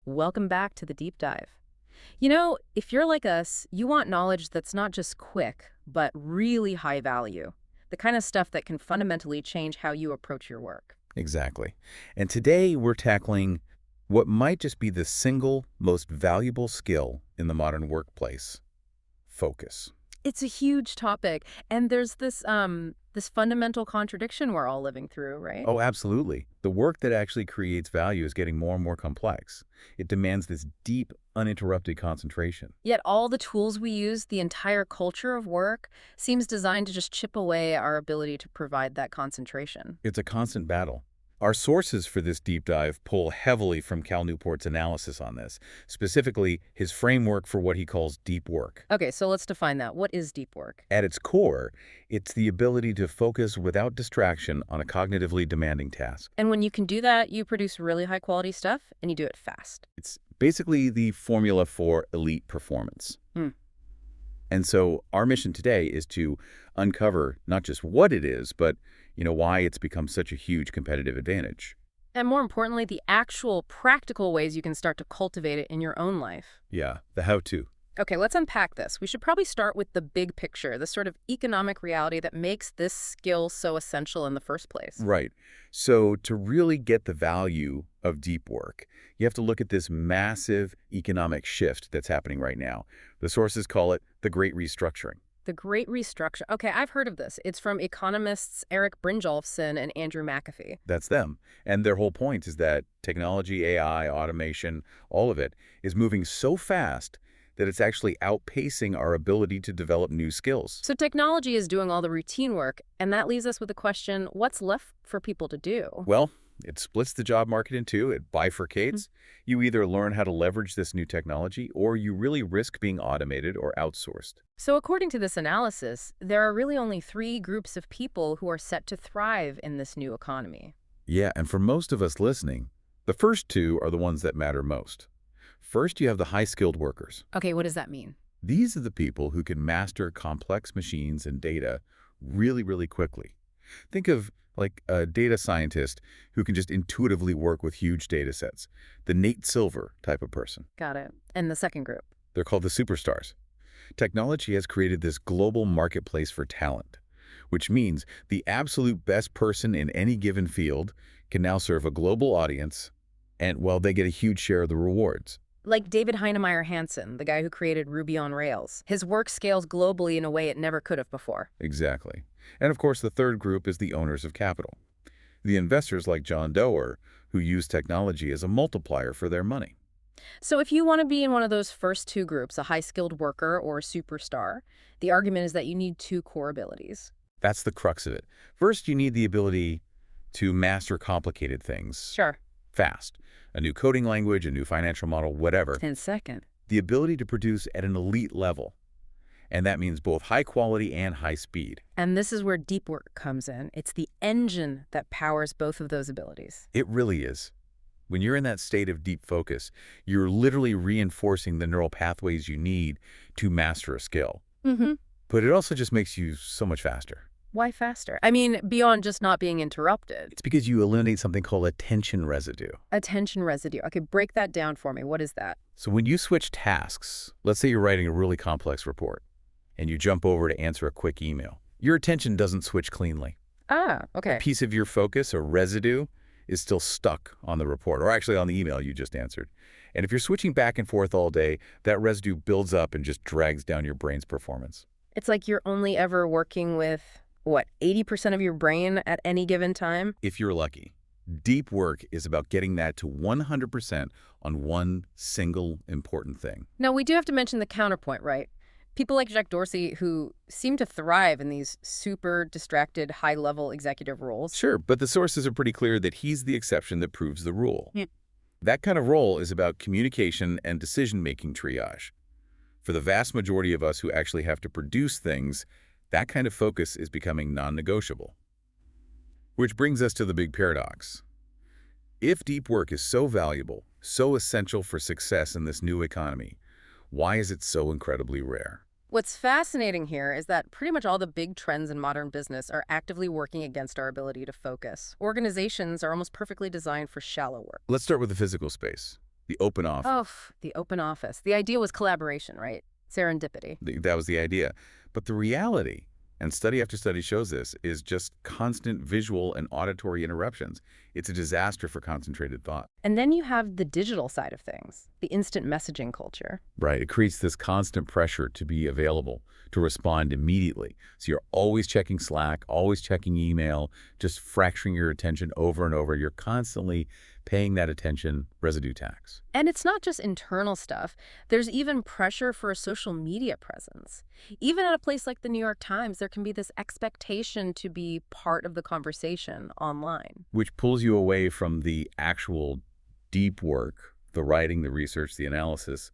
Welcome back to the deep dive. If you're like us, you want knowledge that's not just quick, but really high value. The kind of stuff that can fundamentally change how you approach your work. Exactly. And today we're tackling what might just be the single most valuable skill in the modern workplace: focus. It's a huge topic, and there's this fundamental contradiction we're all living through, right? Oh, absolutely. The work that actually creates value is getting more and more complex. It demands this deep, uninterrupted concentration. Yet all the tools we use, the entire culture of work, seems designed to just chip away our ability to provide that concentration. It's a constant battle. Our sources for this deep dive pull heavily from Newport's analysis on this, specifically his framework for what he calls deep work. Okay, so let's define that. What is deep work? At its core, it's the ability to focus without distraction on a cognitively demanding task. And when you can do that, you produce really high quality stuff and you do it fast. It's basically the formula for elite performance. Hmm. And so our mission today is to uncover not just what it is, but why it's become such a huge competitive advantage. And more importantly, the actual practical ways you can start to cultivate it in your own life. Yeah, the how-to. Okay, let's unpack this. We should probably start with the big picture, the sort of economic reality that makes this skill so essential in the first place. Right. So to really get the value of deep work, you have to look at this massive economic shift that's happening right now. The sources call it the Great Restructuring. The Great Restructure. Okay, I've heard of this. It's from economists Eric Brynjolfsson and Andrew McAfee. That's them. And their whole point is that technology, AI, automation, all of it is moving so fast that it's actually outpacing our ability to develop new skills. So technology is doing all the routine work, and that leaves us with the question, what's left for people to do? Well, it splits the job market in two. It bifurcates. You either learn how to leverage this new technology, or you really risk being automated or outsourced. So according to this analysis, there are really only three groups of people who are set to thrive in this new economy. Yeah, and for most of us listening, the first two are the ones that matter most. First, you have the high-skilled workers. Okay, what does that mean? These are the people who can master complex machines and data really, really quickly. Think of like a data scientist who can just intuitively work with huge data sets. The Nate Silver type of person. Got it. And the second group? They're called the superstars. Technology has created this global marketplace for talent, which means the absolute best person in any given field can now serve a global audience, and, well, they get a huge share of the rewards. Like David Heinemeier Hansson, the guy who created Ruby on Rails. His work scales globally in a way it never could have before. Exactly. And of course, the third group is the owners of capital. The investors like John Doerr, who use technology as a multiplier for their money. So if you want to be in one of those first two groups, a high-skilled worker or a superstar, the argument is that you need two core abilities. That's the crux of it. First, you need the ability to master complicated things Sure. fast. A new coding language, a new financial model, whatever. And second? The ability to produce at an elite level. And that means both high quality and high speed. And this is where deep work comes in. It's the engine that powers both of those abilities. It really is. When you're in that state of deep focus, you're literally reinforcing the neural pathways you need to master a skill. Mm-hmm. But it also just makes you so much faster. Why faster? I mean, beyond just not being interrupted. It's because you eliminate something called attention residue. Attention residue. Okay, break that down for me. What is that? So when you switch tasks, let's say you're writing a really complex report, and you jump over to answer a quick email, your attention doesn't switch cleanly. Ah, okay. A piece of your focus or residue is still stuck on the report, or actually on the email you just answered. And if you're switching back and forth all day, that residue builds up and just drags down your brain's performance. It's like you're only ever working with, 80% of your brain at any given time? If you're lucky. Deep work is about getting that to 100% on one single important thing. Now, we do have to mention the counterpoint, right? People like Jack Dorsey who seem to thrive in these super distracted, high-level executive roles. Sure, but the sources are pretty clear that he's the exception that proves the rule. Yeah. That kind of role is about communication and decision-making triage. For the vast majority of us who actually have to produce things, that kind of focus is becoming non-negotiable. Which brings us to the big paradox. If deep work is so valuable, so essential for success in this new economy, why is it so incredibly rare? What's fascinating here is that pretty much all the big trends in modern business are actively working against our ability to focus. Organizations are almost perfectly designed for shallow work. Let's start with the physical space. The open office. Oh, the open office. The idea was collaboration, right? Serendipity. That was the idea. But the reality, and study after study shows this, is just constant visual and auditory interruptions. It's a disaster for concentrated thought. And then you have the digital side of things, the instant messaging culture. Right. It creates this constant pressure to be available, to respond immediately. So you're always checking Slack, always checking email, just fracturing your attention over and over. You're constantly paying that attention residue tax. And it's not just internal stuff. There's even pressure for a social media presence. Even at a place like the New York Times, there can be this expectation to be part of the conversation online. Which pulls you away from the actual deep work, the writing, the research, the analysis,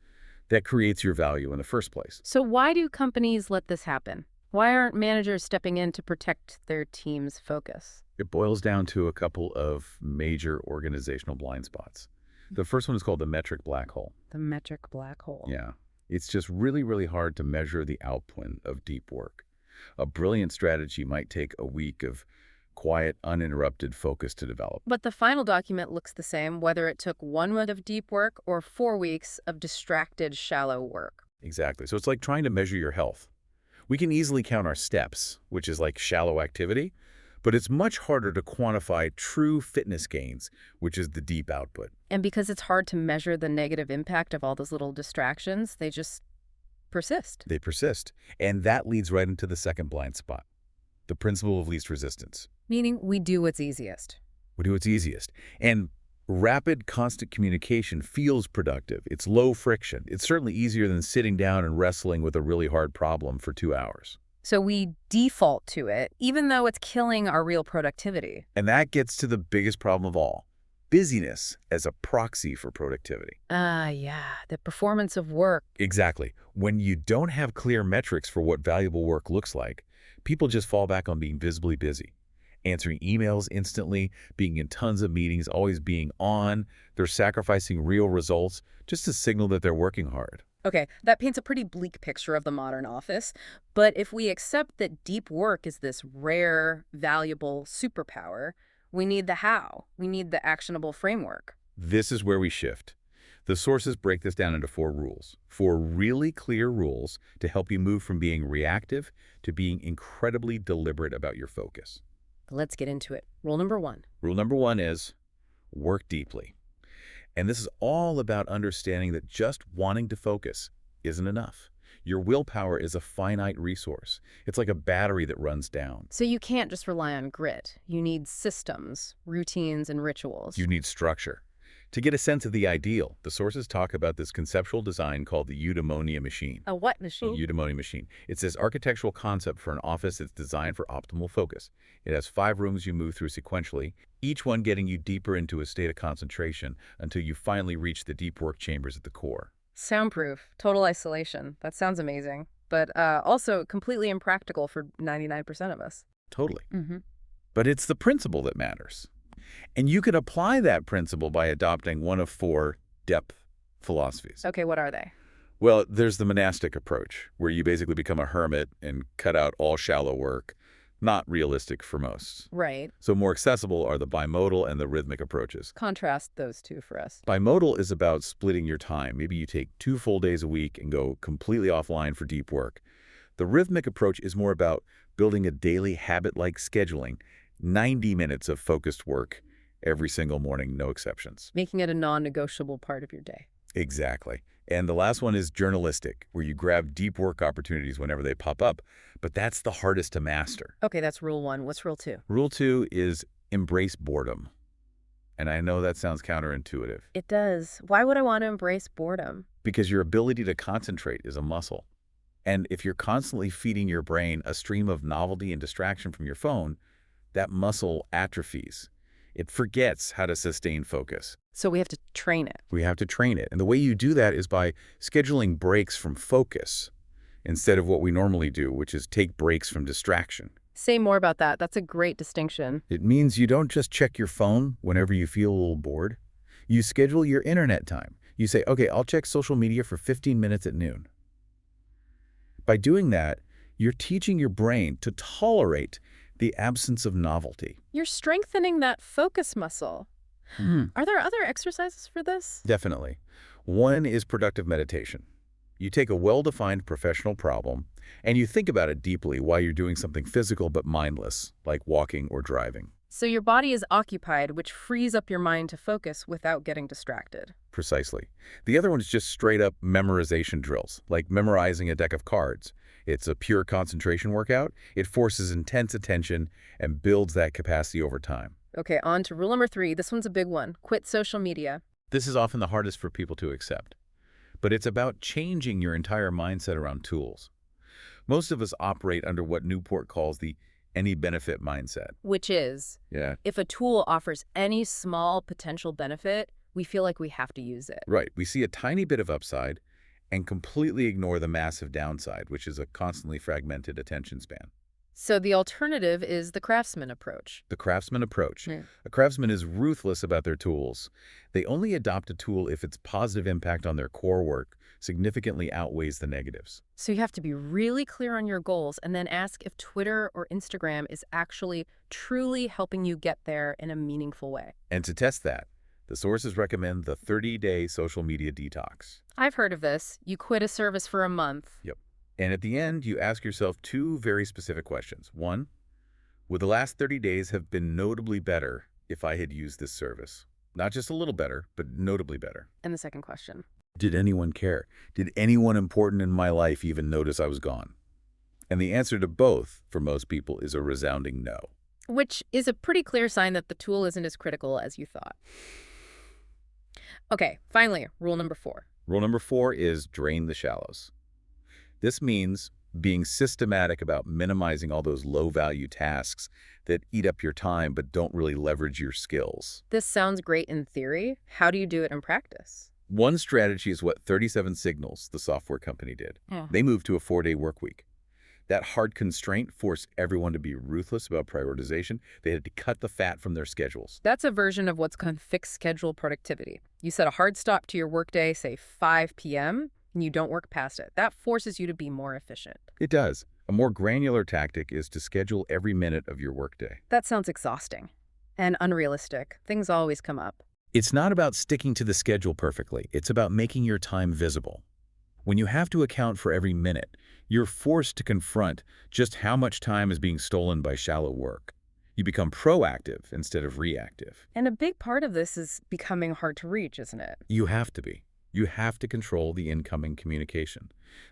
that creates your value in the first place. So why do companies let this happen? Why aren't managers stepping in to protect their team's focus? It boils down to a couple of major organizational blind spots. The first one is called the metric black hole. The metric black hole. Yeah. It's just really, really hard to measure the output of deep work. A brilliant strategy might take a week of quiet, uninterrupted focus to develop. But the final document looks the same, whether it took 1 month of deep work or 4 weeks of distracted, shallow work. Exactly. So it's like trying to measure your health. We can easily count our steps, which is like shallow activity, but it's much harder to quantify true fitness gains, which is the deep output. And because it's hard to measure the negative impact of all those little distractions, they just persist. They persist. And that leads right into the second blind spot, the principle of least resistance. Meaning we do what's easiest. We do what's easiest. And rapid, constant communication feels productive. It's low friction. It's certainly easier than sitting down and wrestling with a really hard problem for 2 hours. So we default to it, even though it's killing our real productivity. And that gets to the biggest problem of all, busyness as a proxy for productivity. Yeah, the performance of work. Exactly. When you don't have clear metrics for what valuable work looks like, people just fall back on being visibly busy. Answering emails instantly, being in tons of meetings, always being on. They're sacrificing real results just to signal that they're working hard. Okay, that paints a pretty bleak picture of the modern office. But if we accept that deep work is this rare, valuable superpower, we need the how. We need the actionable framework. This is where we shift. The sources break this down into 4 rules. 4 really clear rules to help you move from being reactive to being incredibly deliberate about your focus. Let's get into it. Rule number 1. Rule number 1 is work deeply. And this is all about understanding that just wanting to focus isn't enough. Your willpower is a finite resource. It's like a battery that runs down. So you can't just rely on grit. You need systems, routines, and rituals. You need structure. To get a sense of the ideal, the sources talk about this conceptual design called the eudaimonia machine. A what machine? Eudaimonia machine. It's this architectural concept for an office that's designed for optimal focus. It has 5 rooms you move through sequentially, each one getting you deeper into a state of concentration until you finally reach the deep work chambers at the core. Soundproof, total isolation. That sounds amazing, but also completely impractical for 99% of us. Totally. Mm-hmm. But it's the principle that matters. And you can apply that principle by adopting one of 4 depth philosophies. Okay, what are they? Well, there's the monastic approach, where you basically become a hermit and cut out all shallow work. Not realistic for most. Right. So more accessible are the bimodal and the rhythmic approaches. Contrast those two for us. Bimodal is about splitting your time. Maybe you take 2 full days a week and go completely offline for deep work. The rhythmic approach is more about building a daily habit-like scheduling, 90 minutes of focused work every single morning, no exceptions. Making it a non-negotiable part of your day. Exactly. And the last one is journalistic, where you grab deep work opportunities whenever they pop up. But that's the hardest to master. Okay, that's rule 1. What's rule 2? Rule 2 is embrace boredom. And I know that sounds counterintuitive. It does. Why would I want to embrace boredom? Because your ability to concentrate is a muscle. And if you're constantly feeding your brain a stream of novelty and distraction from your phone, that muscle atrophies. It forgets how to sustain focus. So we have to train it. We have to train it. And the way you do that is by scheduling breaks from focus instead of what we normally do, which is take breaks from distraction. Say more about that. That's a great distinction. It means you don't just check your phone whenever you feel a little bored. You schedule your internet time. You say, okay, I'll check social media for 15 minutes at noon. By doing that, you're teaching your brain to tolerate the absence of novelty. You're strengthening that focus muscle. Are there other exercises for this? Definitely. One is productive meditation. You take a well-defined professional problem, and you think about it deeply while you're doing something physical but mindless, like walking or driving. So your body is occupied, which frees up your mind to focus without getting distracted. Precisely. The other one is just straight-up memorization drills, like memorizing a deck of cards. It's a pure concentration workout. It forces intense attention and builds that capacity over time. Okay, on to rule number 3. This one's a big one. Quit social media. This is often the hardest for people to accept, but it's about changing your entire mindset around tools. Most of us operate under what Newport calls the any benefit mindset. Which is, Yeah, if a tool offers any small potential benefit, we feel like we have to use it. right. We see a tiny bit of upside and completely ignore the massive downside, which is a constantly fragmented attention span. So the alternative is the craftsman approach. The craftsman approach. Yeah. A craftsman is ruthless about their tools. They only adopt a tool if its positive impact on their core work significantly outweighs the negatives. So you have to be really clear on your goals and then ask if Twitter or Instagram is actually truly helping you get there in a meaningful way. And to test that, the sources recommend the 30-day social media detox. I've heard of this. You quit a service for a month. Yep. And at the end, you ask yourself two very specific questions. One, would the last 30 days have been notably better if I had used this service? Not just a little better, but notably better. And the second question. Did anyone care? Did anyone important in my life even notice I was gone? And the answer to both, for most people, is a resounding no. Which is a pretty clear sign that the tool isn't as critical as you thought. Okay, finally, rule number 4. Rule number 4 is drain the shallows. This means being systematic about minimizing all those low-value tasks that eat up your time but don't really leverage your skills. This sounds great in theory. How do you do it in practice? One strategy is what 37 Signals, the software company, did. Yeah. They moved to a 4-day work week. That hard constraint forced everyone to be ruthless about prioritization. They had to cut the fat from their schedules. That's a version of what's called fixed schedule productivity. You set a hard stop to your workday, say 5 p.m., and you don't work past it. That forces you to be more efficient. It does. A more granular tactic is to schedule every minute of your workday. That sounds exhausting and unrealistic. Things always come up. It's not about sticking to the schedule perfectly. It's about making your time visible. When you have to account for every minute, you're forced to confront just how much time is being stolen by shallow work. You become proactive instead of reactive. And a big part of this is becoming hard to reach, isn't it? You have to be. You have to control the incoming communication.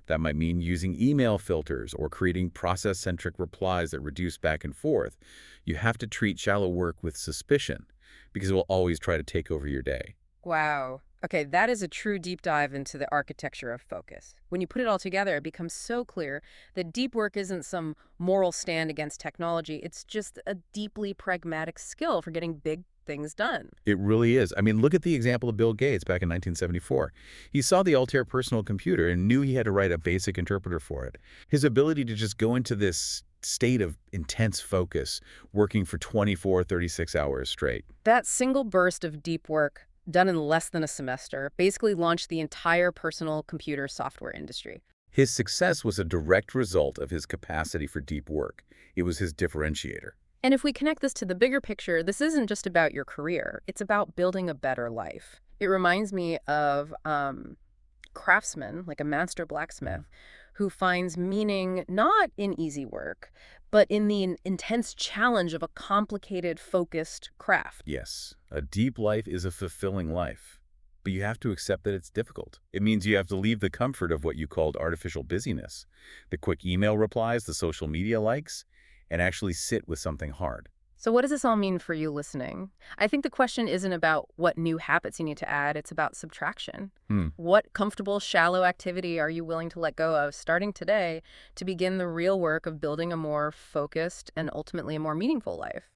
That might mean using email filters or creating process-centric replies that reduce back and forth. You have to treat shallow work with suspicion because it will always try to take over your day. Wow. Okay, that is a true deep dive into the architecture of focus. When you put it all together, it becomes so clear that deep work isn't some moral stand against technology. It's just a deeply pragmatic skill for getting big things done. It really is. I mean, look at the example of Bill Gates back in 1974. He saw the Altair personal computer and knew he had to write a basic interpreter for it. His ability to just go into this state of intense focus, working for 24, 36 hours straight. That single burst of deep work, done in less than a semester, basically launched the entire personal computer software industry. His success was a direct result of his capacity for deep work. It was his differentiator. And if we connect this to the bigger picture, this isn't just about your career. It's about building a better life. It reminds me of craftsman, like a master blacksmith, who finds meaning not in easy work, but in the intense challenge of a complicated, focused craft. Yes, a deep life is a fulfilling life. But you have to accept that it's difficult. It means you have to leave the comfort of what you called artificial busyness, the quick email replies, the social media likes, and actually sit with something hard. So what does this all mean for you listening? I think the question isn't about what new habits you need to add. It's about subtraction. What comfortable, shallow activity are you willing to let go of starting today to begin the real work of building a more focused and ultimately a more meaningful life?